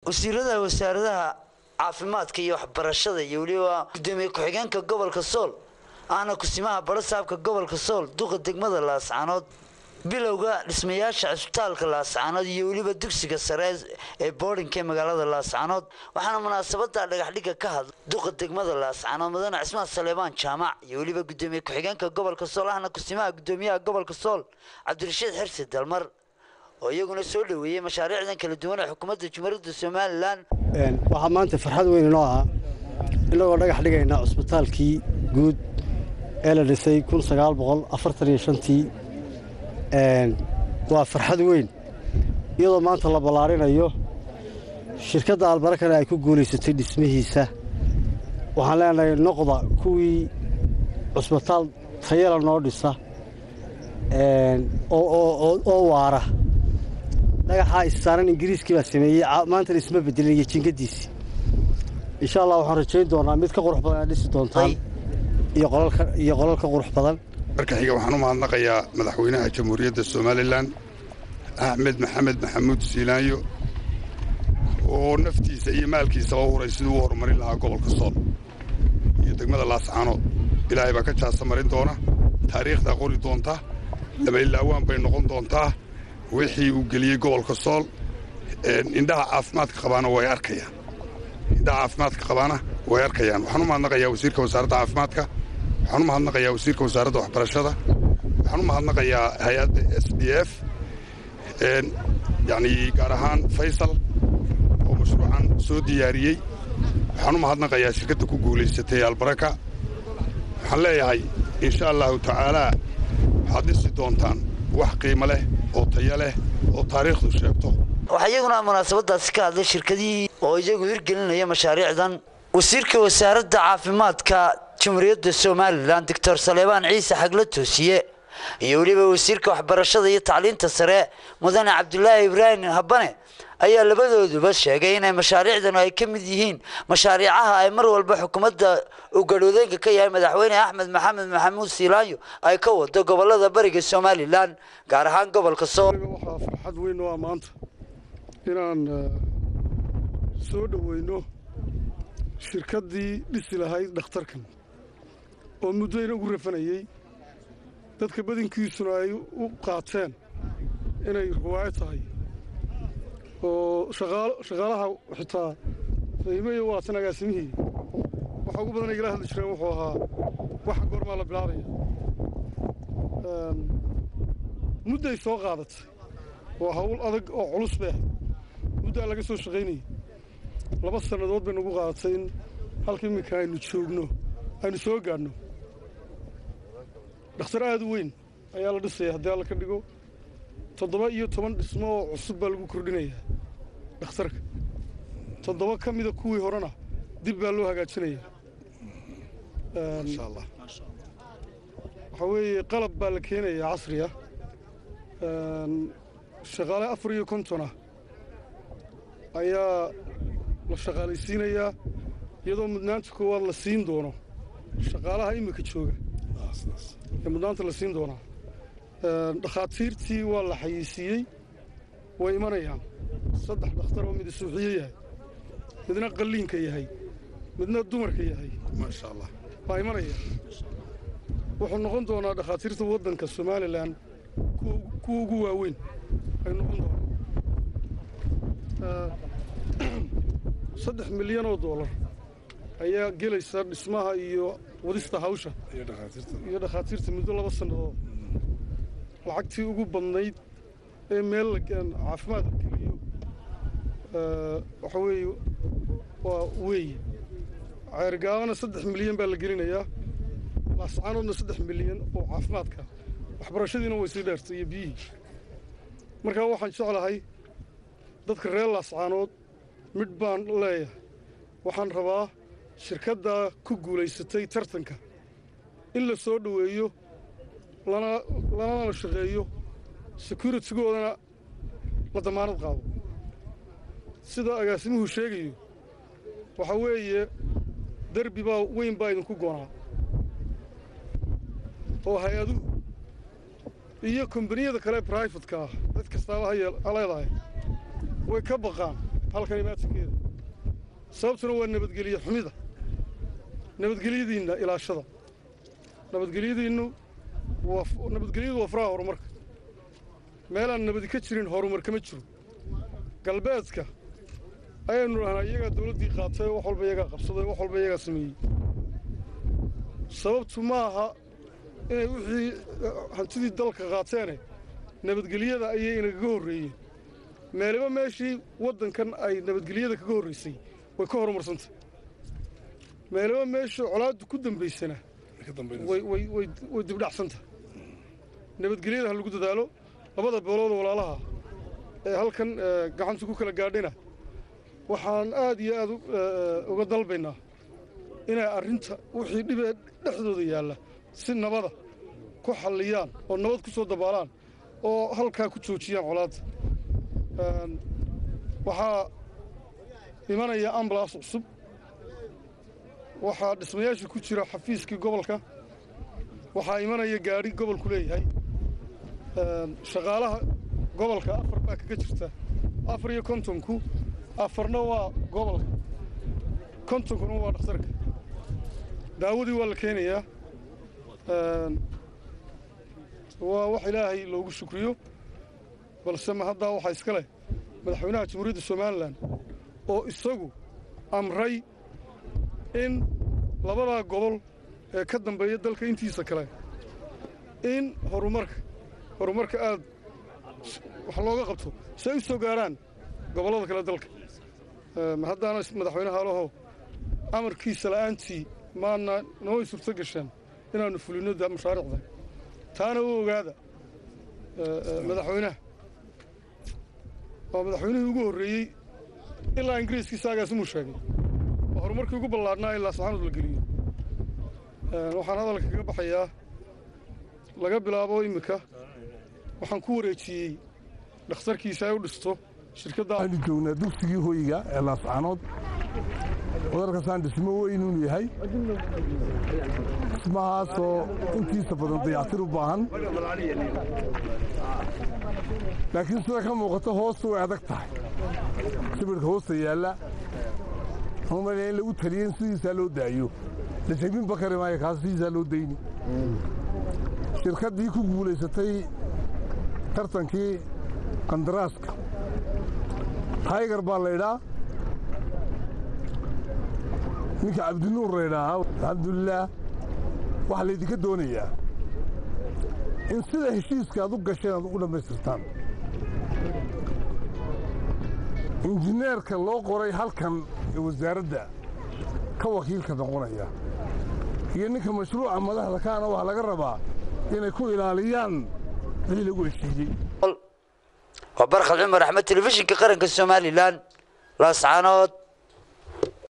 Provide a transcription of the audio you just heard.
wasiirada wasaaradaha caafimaadka iyo waxbarashada iyo waliba gudoomiye ku-xigeenka gobolka Sool aana kusimaha barasaabka gobolka Sool duqa degmada Laascaanood bilowga dhismayaasha isbitaalka Laascaanood iyo waliba dugsiga sare ee boardingka magaalada Laascaanood waxaana munaasabada dhagax dhiga ka hadlay duqa degmada Laascaanood mudane Cismaan Saleebaan Jaamac iyo waliba gudoomiye ku-xigeenka gobolka Sool aana kusimaha gudoomiyaha gobolka Sool Cabdirashiid Xirsi Dalmar oo iyaguna soo dhaweeyay mashaariicdan kala duwan ee xukuumadda Jamhuuriyadda Soomaaliland waxa maanta farxad weyn inoo ah inagoo dhagax dhigayna isbitaalkii guud ee la dhisay 1945tii waa farxad weyn iyadoo maanta la balaarinayo shirkadda Albarakana ay ku guuleysatay dhismihiisa waxaan leenahay noqda kuwii isbitaal tayo noo dhisa oo waara dhagaxa istaaran Ingiriiska baa sameeyay maanta isma bedelay jinkadiisi insha Allah waxaan rajayn doonaa mid ka qurux badan dhisi doontaan iyo qolalka qurux badan marka xiga waxaan u mahadnaqayaa madaxweynaha Jamhuuriyadda Soomaaliland Axmed Maxamed Maxamuud Siilaayo oo naftiisa iyo maalkiisa u horay sidoo uu horumarin lahaa gobolka Sool iyo degmada Laascaanood ilaahay baa ka jaasa marin doona taariikhda qori doonta laba ilaawaan bay noqon doontaa wixii uu geliyay gobolka Sool indhaha caafimaadka qabaana way arkayaan waxaan u mahadnaqayaa wasiirka wasaaradda caafimaadka waxaan u mahadnaqayaa wasiirka wasaaradda waxbarashada waxaan u mahadnaqayaa hay'adda SDF yani gaar ahaan Faysal oo mashruucan soo diyaariyay waxaan u mahadnaqayaa shirkadda ku guuleysatay Albaraka waxaan leeyahay insha Allah ta'ala waxaad dhisi doontaan wax qiimo leh oo tayo leh oo taariikhdu sheegto waxa iyaguna munaasabadaasi ka hadlay shirkadii oo iyagu hirgelinaya mashaariicdan wasiirka wasaaradda caafimaadka Jamhuuriyadda Soomaaliland Dr. Saleebaan Ciise Xagla Toosiye iyo waliba wasiirka waxbarashada iyo tacliinta sare mudane Cabdullaahi Ibraahim Habane ayaa labadooduba sheegay in mashaariicdan ay ka mid yihiin mashaariicaha ay mar walba xukuumadda u gadhoodeenka ka yahay madaxweyne Axmed Maxamed Maxamuud Siilaayo ay ka wado gobolada bariga Soomaaliland gaar ahaan gobolka Sool waxa farxad weyn oo maanta inaan soo dhaweyno shirkaddii dhisi lahayd dhakhtarkan oo muddo ugu rafanayay dadka badankiisuna ay u qaateen inay ruwaayo tahay oo shaqaalaha xitaa qiimeeyo waa tan agaasimihii waxa ugu badan ay la hadli jireen wuxuu ahaa waxa goorma la bilaabaya mudday soo qaadatay waa hawl adag oo culus baa muddo laga soo shaqeynay 2 sanadood bay nagu qaadatay in halkii imika aynu joogno aynu soo gaadhno dhakhtar aad u weyn ayaa la dhisay haddii la ka dhigo 17 dhismo oo cusub baa lagu kordhinayaa dhakhtarka 7 ka mid ah kuwii horena dib baa loo hagaajinayaa insha Allah waxa weeye qalab baa la keenayaa casri ah shaqaale 450 ah ayaa la shaqaalaysiinayaa iyadoo mudnaanta koowaad la siin doono shaqaalaha imika jooga mudnaanta la siin doonaa dhakhaatiirtii waa la xayeysiiyey way imanayaan 3 dhakhtar oo mid suuxiye yahay midna qalliinka yahay midna dumarka yahay ma sha Allah waa imanaya wuxuu noqon doonaa dhakhaatiirta waddanka Soomaaliland kuwa ugu waaweyn ay noqon doonaan $3 milyan ayaa gelaysa dhismaha iyo wadista hawsha iyo dhakhaatiirta muddo 2 sanadood lacagtii ugu badnayd ee meel caafimaad geliyo waxa weeye waa ceergaabana 3 milyan baa la gelinayaa Laascaanoodna 3 milyan oo caafimaadka waxbarashadiina way sii dheertay iyo biyihii marka waxaan jeclahay dadka reer Laascaanood mid baan leeyahay waxaan rabaa shirkadda ku guuleysatay tartanka in la soo dhaweeyo lana shaqeeyo security-goodana la damaanad qaado sida agaasimuhu sheegayo waxa weeye darbi baa weyn baa idinku goonaa oo hay'aduhu iyo kombaniyada kale private-ka dad kasta ha leedahay way ka baqaan halkan imaadkeeda sababtuna waa nabadgeliyo xumida nabadgelyadiinna ilaashada nabadgelyadu waa furaha horumarka meelaan nabadi ka jirin horumar kama jiro galbeedka ayaynu dhahnaa iyagaa dawladdii qaatay wax walba iyagaa qabsaday wax walba iyagaa sameeyey sababtu ma aha inay wixii hantidii dalka qaateene nabadgelyada ayay inagaga horreeyeen meeliba meeshii waddankan ay nabadgelyada kaga horraysay way ka horumarsantay meeliba meeshii colaaddu ku dambaysana way dibdhacsantah nabadgelyada ha lagu dadaalo labada beelooda walaalaha ee halkan gacanta ku kala gaadhina waxaan aad iyo aad uga dalbaynaa inay arrinta wixii dhibee dhexdooda yaalla si nabada ku xalliyaan oo nabad ku soo dabaalaan oo halkaa ku joojiyaan colaadda waxaa imanaya ambalaas cusub waxaa dhismayaasha ku jira xafiiskii gobolka waxaa imanaya gaadhi gobolku leeyahay shaqaalaha gobolka 4 baa kaga jirta 4 iyo 50ku 4na waa gobolka 50kuna waa dhakhtarka daawadii waa la keenayaa waa wax ilaahay loogu shukriyo balse ma haddaa waxaa iska leh madaxweynaha jamhuuriyadda somalilan oo isagu amray in labadaa gobol ee ka dambeeya dalka intiisa kale in horumarka aad wax looga qabto si ay u soo gaaraan gobollada kale dalka haddaana madaxweynaha alaho amarkiisa la'aantii maana noo suurto gasheen inaannu fulinno mashaariicda taana u ogaada madaxweynaha waa madaxweynihii ugu horreeyey ilaa ingiriiskiisa agaasimu sheegay waa horumarkii ugu ballaadhnaa ilaa saxaanad la geliyo waxaan hadalka kaga baxayaa laga bilaabo iminka waxaan ku wareejiyey dhakhtarkiisa ay u dhisto shirkadda waxaanu joognaa dugsigii hoyga ee laascaanood wadarkasaan dhismo weynuu yahay dhismahaasoo intiisa badan dayactir u baahan laakiin sida ka muuqato hoosta way adag tahay sibirhka hoosta yaalla umaleya in lagu taliya in sidiisaa loo daayo lashabin bakari maayo kaas sidiisaa loo dayni shirkaddii ku guulaysatay tartankii qandaraaska taygar baa laydhaa ninka cabdinuur laydhaahaa alxamdulilaah waxaa laydinka doonayaa in sida heshiiska aad u gasheen aad ugu dhammaystirtaan injineerka loo qoray halkan ee wasaaradda ka wakiilka noqonaya iyo ninka mashruuca madaxda kaana waxaa laga rabaa inay ku ilaaliyaan wixii lagu heshiiyey waa barkhad cumar axmed telefishinka qaranka somalilan laascaanood